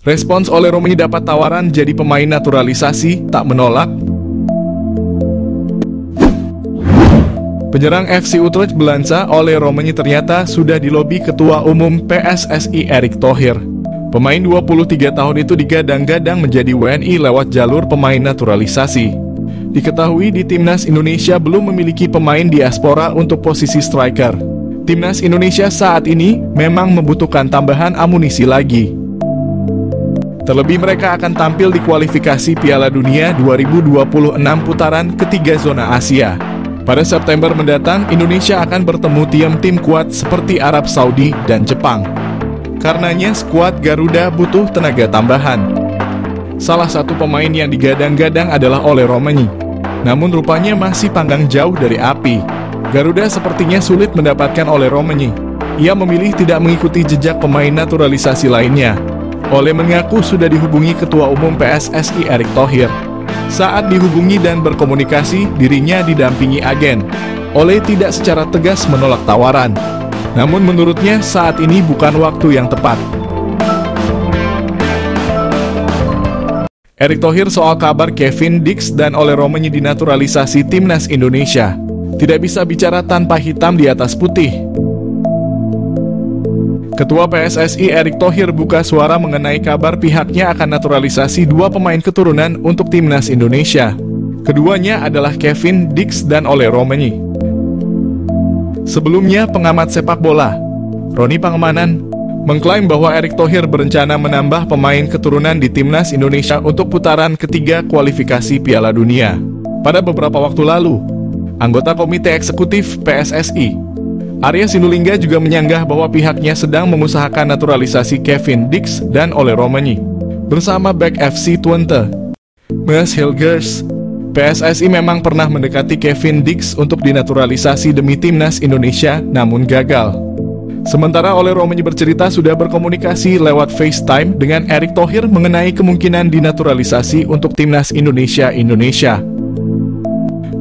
Respons Ole Romeni dapat tawaran jadi pemain naturalisasi, tak menolak. Penyerang FC Utrecht Belanda, Ole Romeni ternyata sudah dilobi Ketua Umum PSSI Erick Thohir. Pemain 23 tahun itu digadang-gadang menjadi WNI lewat jalur pemain naturalisasi. Diketahui di Timnas Indonesia belum memiliki pemain diaspora untuk posisi striker. Timnas Indonesia saat ini memang membutuhkan tambahan amunisi lagi. Terlebih mereka akan tampil di kualifikasi Piala Dunia 2026 putaran ketiga zona Asia. Pada September mendatang, Indonesia akan bertemu tim-tim kuat seperti Arab Saudi dan Jepang. Karenanya skuad Garuda butuh tenaga tambahan. Salah satu pemain yang digadang-gadang adalah Ole Romeni. Namun rupanya masih panggang jauh dari api. Garuda sepertinya sulit mendapatkan Ole Romeni. Ia memilih tidak mengikuti jejak pemain naturalisasi lainnya. Ole mengaku sudah dihubungi Ketua Umum PSSI Erick Thohir. Saat dihubungi dan berkomunikasi, dirinya didampingi agen. Ole tidak secara tegas menolak tawaran. Namun menurutnya saat ini bukan waktu yang tepat. Erick Thohir soal kabar Kevin Dix dan Ole Romeni dinaturalisasi Timnas Indonesia. Tidak bisa bicara tanpa hitam di atas putih. Ketua PSSI Erick Thohir buka suara mengenai kabar pihaknya akan naturalisasi dua pemain keturunan untuk Timnas Indonesia. Keduanya adalah Kevin Dix dan Ole Romeni. Sebelumnya, pengamat sepak bola, Roni Pangemanan, mengklaim bahwa Erick Thohir berencana menambah pemain keturunan di Timnas Indonesia untuk putaran ketiga kualifikasi Piala Dunia. Pada beberapa waktu lalu, anggota Komite Eksekutif PSSI, Arya Sinulinga juga menyanggah bahwa pihaknya sedang mengusahakan naturalisasi Kevin Dix dan Ole Romeni. Bersama back FC Twente, Mas Hilgers, PSSI memang pernah mendekati Kevin Dix untuk dinaturalisasi demi Timnas Indonesia, namun gagal. Sementara Ole Romeni bercerita sudah berkomunikasi lewat FaceTime dengan Erick Thohir mengenai kemungkinan dinaturalisasi untuk Timnas Indonesia.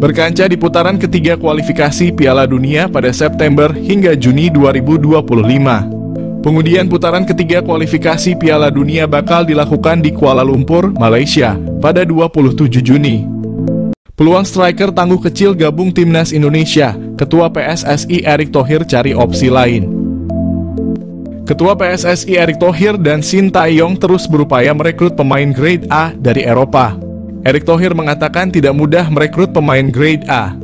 Berkaca di putaran ketiga kualifikasi Piala Dunia pada September hingga Juni 2025. Pengundian putaran ketiga kualifikasi Piala Dunia bakal dilakukan di Kuala Lumpur, Malaysia, pada 27 Juni. Peluang striker tangguh kecil gabung Timnas Indonesia, Ketua PSSI Erick Thohir cari opsi lain. Ketua PSSI Erick Thohir dan Shin Tae-yong terus berupaya merekrut pemain grade A dari Eropa. Erick Thohir mengatakan tidak mudah merekrut pemain grade A,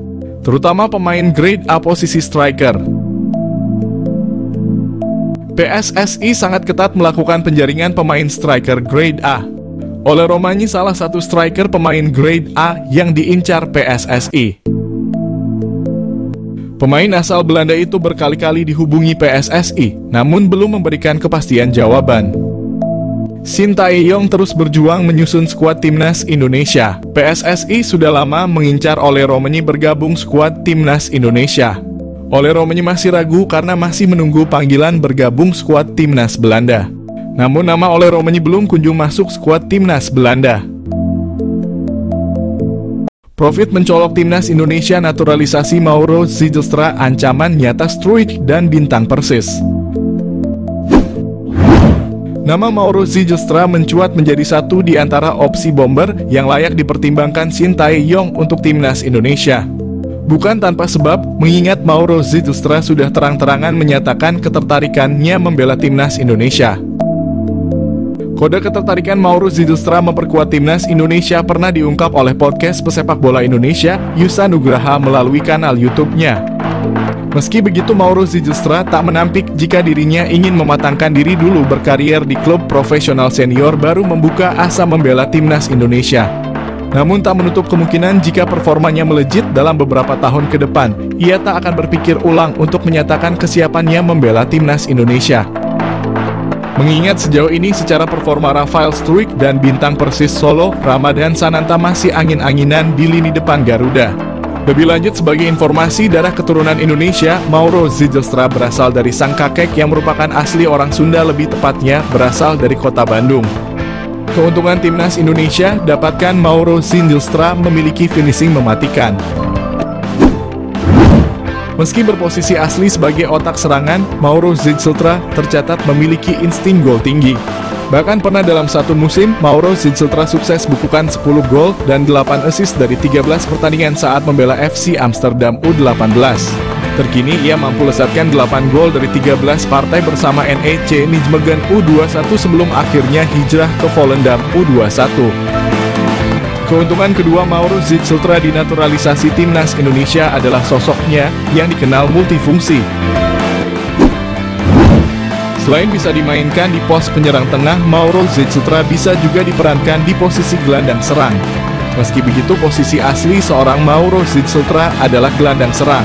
terutama pemain grade A posisi striker. PSSI sangat ketat melakukan penjaringan pemain striker grade A. Ole Romeni salah satu striker pemain grade A yang diincar PSSI. Pemain asal Belanda itu berkali-kali dihubungi PSSI, namun belum memberikan kepastian jawaban. Shin Tae-yong terus berjuang menyusun skuad Timnas Indonesia. PSSI sudah lama mengincar Ole Romeni bergabung skuad Timnas Indonesia. Ole Romeni masih ragu karena masih menunggu panggilan bergabung skuad Timnas Belanda. Namun nama Ole Romeni belum kunjung masuk skuad Timnas Belanda. Profit mencolok Timnas Indonesia naturalisasi Mauro Zijlstra, ancaman nyata Struijk dan bintang Persis. Nama Mauro Zijlstra mencuat menjadi satu di antara opsi bomber yang layak dipertimbangkan Shin Tae-yong untuk Timnas Indonesia. Bukan tanpa sebab, mengingat Mauro Zijlstra sudah terang-terangan menyatakan ketertarikannya membela Timnas Indonesia. Kode ketertarikan Mauro Zijlstra memperkuat Timnas Indonesia pernah diungkap oleh podcast pesepak bola Indonesia, Yusa Nugraha melalui kanal YouTube-nya. Meski begitu, Mauro Zijlstra tak menampik jika dirinya ingin mematangkan diri dulu berkarier di klub profesional senior baru membuka asa membela Timnas Indonesia. Namun tak menutup kemungkinan jika performanya melejit dalam beberapa tahun ke depan, ia tak akan berpikir ulang untuk menyatakan kesiapannya membela Timnas Indonesia. Mengingat sejauh ini secara performa Rafael Struijk dan bintang Persis Solo, Ramadan Sananta masih angin-anginan di lini depan Garuda. Lebih lanjut, sebagai informasi, darah keturunan Indonesia, Mauro Zijlstra berasal dari sang kakek yang merupakan asli orang Sunda, lebih tepatnya berasal dari kota Bandung. Keuntungan Timnas Indonesia, dapatkan Mauro Zijlstra memiliki finishing mematikan. Meski berposisi asli sebagai otak serangan, Mauro Zijlstra tercatat memiliki insting gol tinggi. Bahkan pernah dalam satu musim, Mauro Zilstra sukses bukukan 10 gol dan 8 assist dari 13 pertandingan saat membela FC Amsterdam U18. Terkini ia mampu lesatkan 8 gol dari 13 partai bersama NEC Nijmegen U21 sebelum akhirnya hijrah ke Volendam U21. Keuntungan kedua Mauro Zilstra di naturalisasi timnas Indonesia adalah sosoknya yang dikenal multifungsi. Selain bisa dimainkan di pos penyerang tengah, Mauro Zilstra bisa juga diperankan di posisi gelandang serang. Meski begitu, posisi asli seorang Mauro Zilstra adalah gelandang serang.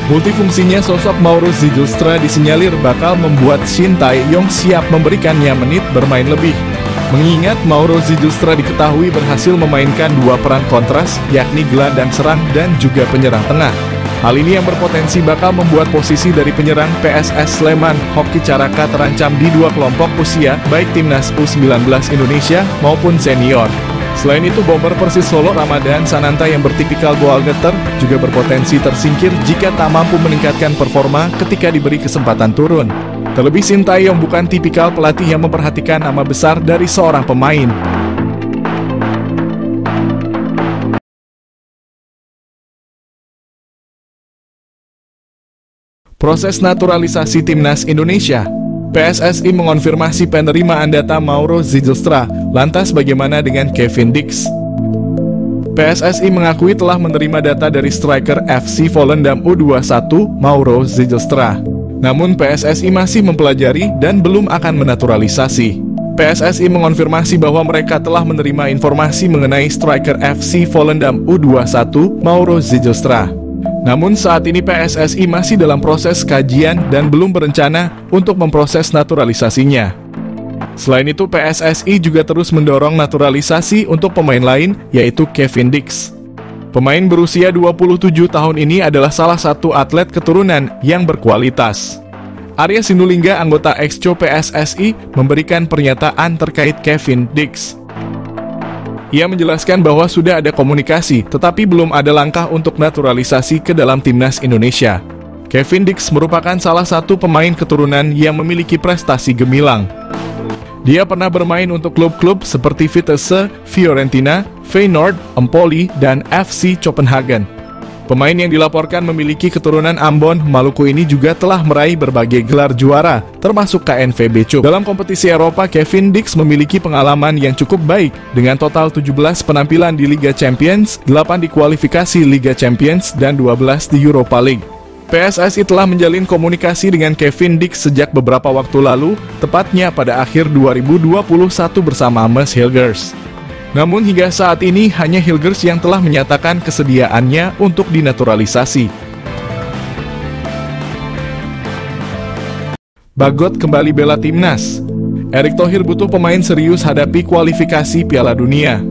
Multifungsinya sosok Mauro Zilstra disinyalir bakal membuat Shin Tae-yong siap memberikannya menit bermain lebih. Mengingat Mauro Zilstra diketahui berhasil memainkan dua peran kontras, yakni gelandang serang dan juga penyerang tengah. Hal ini yang berpotensi bakal membuat posisi dari penyerang PSS Sleman, Hoki Caraka terancam di dua kelompok usia, baik timnas U19 Indonesia maupun senior. Selain itu, bomber Persis Solo Ramadan Sananta yang bertipikal goal getter juga berpotensi tersingkir jika tak mampu meningkatkan performa ketika diberi kesempatan turun. Terlebih Shin Tae-yong bukan tipikal pelatih yang memperhatikan nama besar dari seorang pemain. Proses naturalisasi timnas Indonesia. PSSI mengonfirmasi penerimaan data Mauro Zilstra. Lantas bagaimana dengan Kevin Dix? PSSI mengakui telah menerima data dari striker FC Volendam U21 Mauro Zilstra. Namun PSSI masih mempelajari dan belum akan menaturalisasi. PSSI mengonfirmasi bahwa mereka telah menerima informasi mengenai striker FC Volendam U21 Mauro Zilstra. Namun saat ini PSSI masih dalam proses kajian dan belum berencana untuk memproses naturalisasinya. Selain itu, PSSI juga terus mendorong naturalisasi untuk pemain lain, yaitu Kevin Dix. Pemain berusia 27 tahun ini adalah salah satu atlet keturunan yang berkualitas. Arya Sinulinga, anggota Exco PSSI, memberikan pernyataan terkait Kevin Dix. Ia menjelaskan bahwa sudah ada komunikasi, tetapi belum ada langkah untuk naturalisasi ke dalam timnas Indonesia. Kevin Dix merupakan salah satu pemain keturunan yang memiliki prestasi gemilang. Dia pernah bermain untuk klub-klub seperti Vitesse, Fiorentina, Feyenoord, Empoli, dan FC Copenhagen. Pemain yang dilaporkan memiliki keturunan Ambon, Maluku ini juga telah meraih berbagai gelar juara, termasuk KNVB Cup. Dalam kompetisi Eropa, Kevin Dix memiliki pengalaman yang cukup baik, dengan total 17 penampilan di Liga Champions, 8 di kualifikasi Liga Champions, dan 12 di Europa League. PSSI telah menjalin komunikasi dengan Kevin Dix sejak beberapa waktu lalu, tepatnya pada akhir 2021 bersama Mes Hilgers. Namun hingga saat ini hanya Hilgers yang telah menyatakan kesediaannya untuk dinaturalisasi. Bagot kembali bela timnas. Erick Thohir butuh pemain serius hadapi kualifikasi Piala Dunia.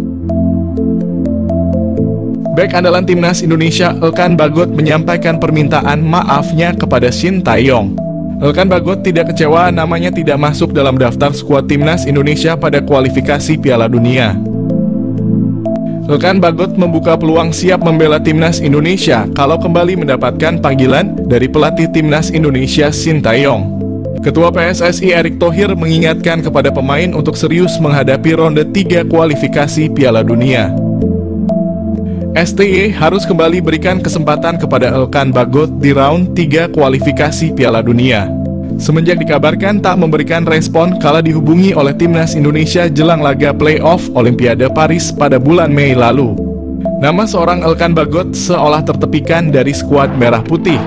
Bek andalan timnas Indonesia Elkan Bagot menyampaikan permintaan maafnya kepada Shin Tae-yong. Elkan Bagot tidak kecewa namanya tidak masuk dalam daftar skuad timnas Indonesia pada kualifikasi Piala Dunia. Elkan Bagot membuka peluang siap membela timnas Indonesia kalau kembali mendapatkan panggilan dari pelatih timnas Indonesia Shin Tae-yong. Ketua PSSI Erick Thohir mengingatkan kepada pemain untuk serius menghadapi ronde 3 kualifikasi Piala Dunia. STY harus kembali berikan kesempatan kepada Elkan Bagot di round 3 kualifikasi Piala Dunia. Semenjak dikabarkan tak memberikan respon kala dihubungi oleh timnas Indonesia jelang laga play-off Olimpiade Paris pada bulan Mei lalu. Nama seorang Elkan Bagot seolah tertepikan dari skuad merah putih.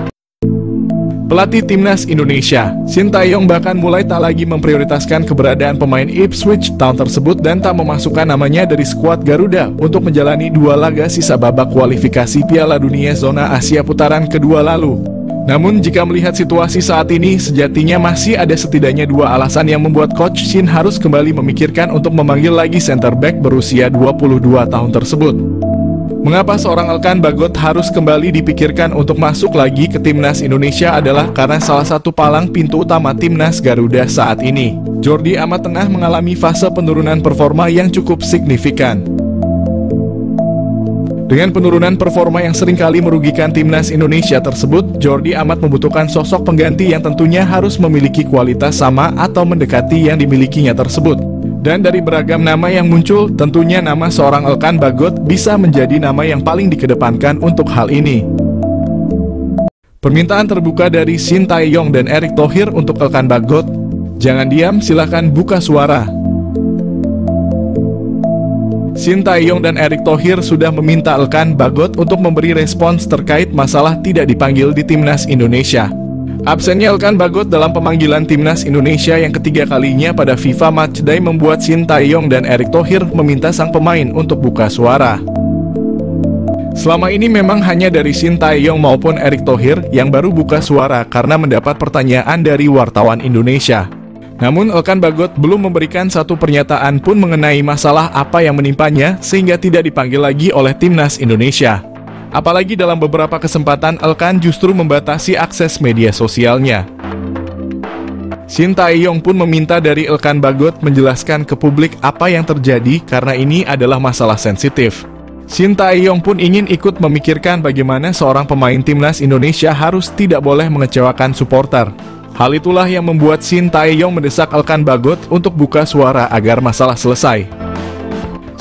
Pelatih timnas Indonesia, Shin Tae-yong bahkan mulai tak lagi memprioritaskan keberadaan pemain Ipswich Town tersebut dan tak memasukkan namanya dari skuad Garuda untuk menjalani 2 laga sisa babak kualifikasi Piala Dunia zona Asia putaran kedua lalu. Namun jika melihat situasi saat ini, sejatinya masih ada setidaknya 2 alasan yang membuat Coach Shin harus kembali memikirkan untuk memanggil lagi center back berusia 22 tahun tersebut. Mengapa seorang Elkan Bagot harus kembali dipikirkan untuk masuk lagi ke timnas Indonesia adalah karena salah satu palang pintu utama timnas Garuda saat ini. Jordi Amat tengah mengalami fase penurunan performa yang cukup signifikan. Dengan penurunan performa yang seringkali merugikan timnas Indonesia tersebut, Jordi Amat membutuhkan sosok pengganti yang tentunya harus memiliki kualitas sama atau mendekati yang dimilikinya tersebut. Dan dari beragam nama yang muncul, tentunya nama seorang Elkan Bagot bisa menjadi nama yang paling dikedepankan untuk hal ini. Permintaan terbuka dari Shin Tae-yong dan Erick Thohir untuk Elkan Bagot. Jangan diam, silahkan buka suara. Shin Tae-yong dan Erick Thohir sudah meminta Elkan Bagot untuk memberi respons terkait masalah tidak dipanggil di Timnas Indonesia. Absennya Elkan Bagot dalam pemanggilan Timnas Indonesia yang ketiga kalinya pada FIFA Matchday membuat Shin Tae-yong dan Erick Thohir meminta sang pemain untuk buka suara. Selama ini memang hanya dari Shin Tae-yong maupun Erick Thohir yang baru buka suara karena mendapat pertanyaan dari wartawan Indonesia. Namun Elkan Bagot belum memberikan satu pernyataan pun mengenai masalah apa yang menimpanya sehingga tidak dipanggil lagi oleh Timnas Indonesia. Apalagi dalam beberapa kesempatan Elkan justru membatasi akses media sosialnya. Shin Tae-yong pun meminta dari Elkan Bagot menjelaskan ke publik apa yang terjadi karena ini adalah masalah sensitif. Shin Tae-yong pun ingin ikut memikirkan bagaimana seorang pemain Timnas Indonesia harus tidak boleh mengecewakan supporter. Hal itulah yang membuat Shin Tae-yong mendesak Elkan Bagot untuk buka suara agar masalah selesai.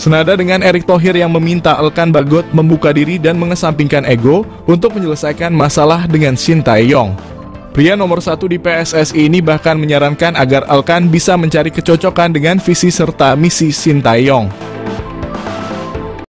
Senada dengan Erick Thohir yang meminta Elkan Bagot membuka diri dan mengesampingkan ego untuk menyelesaikan masalah dengan Shin Tae-yong. Pria nomor 1 di PSSI ini bahkan menyarankan agar Elkan bisa mencari kecocokan dengan visi serta misi Shin Tae-yong.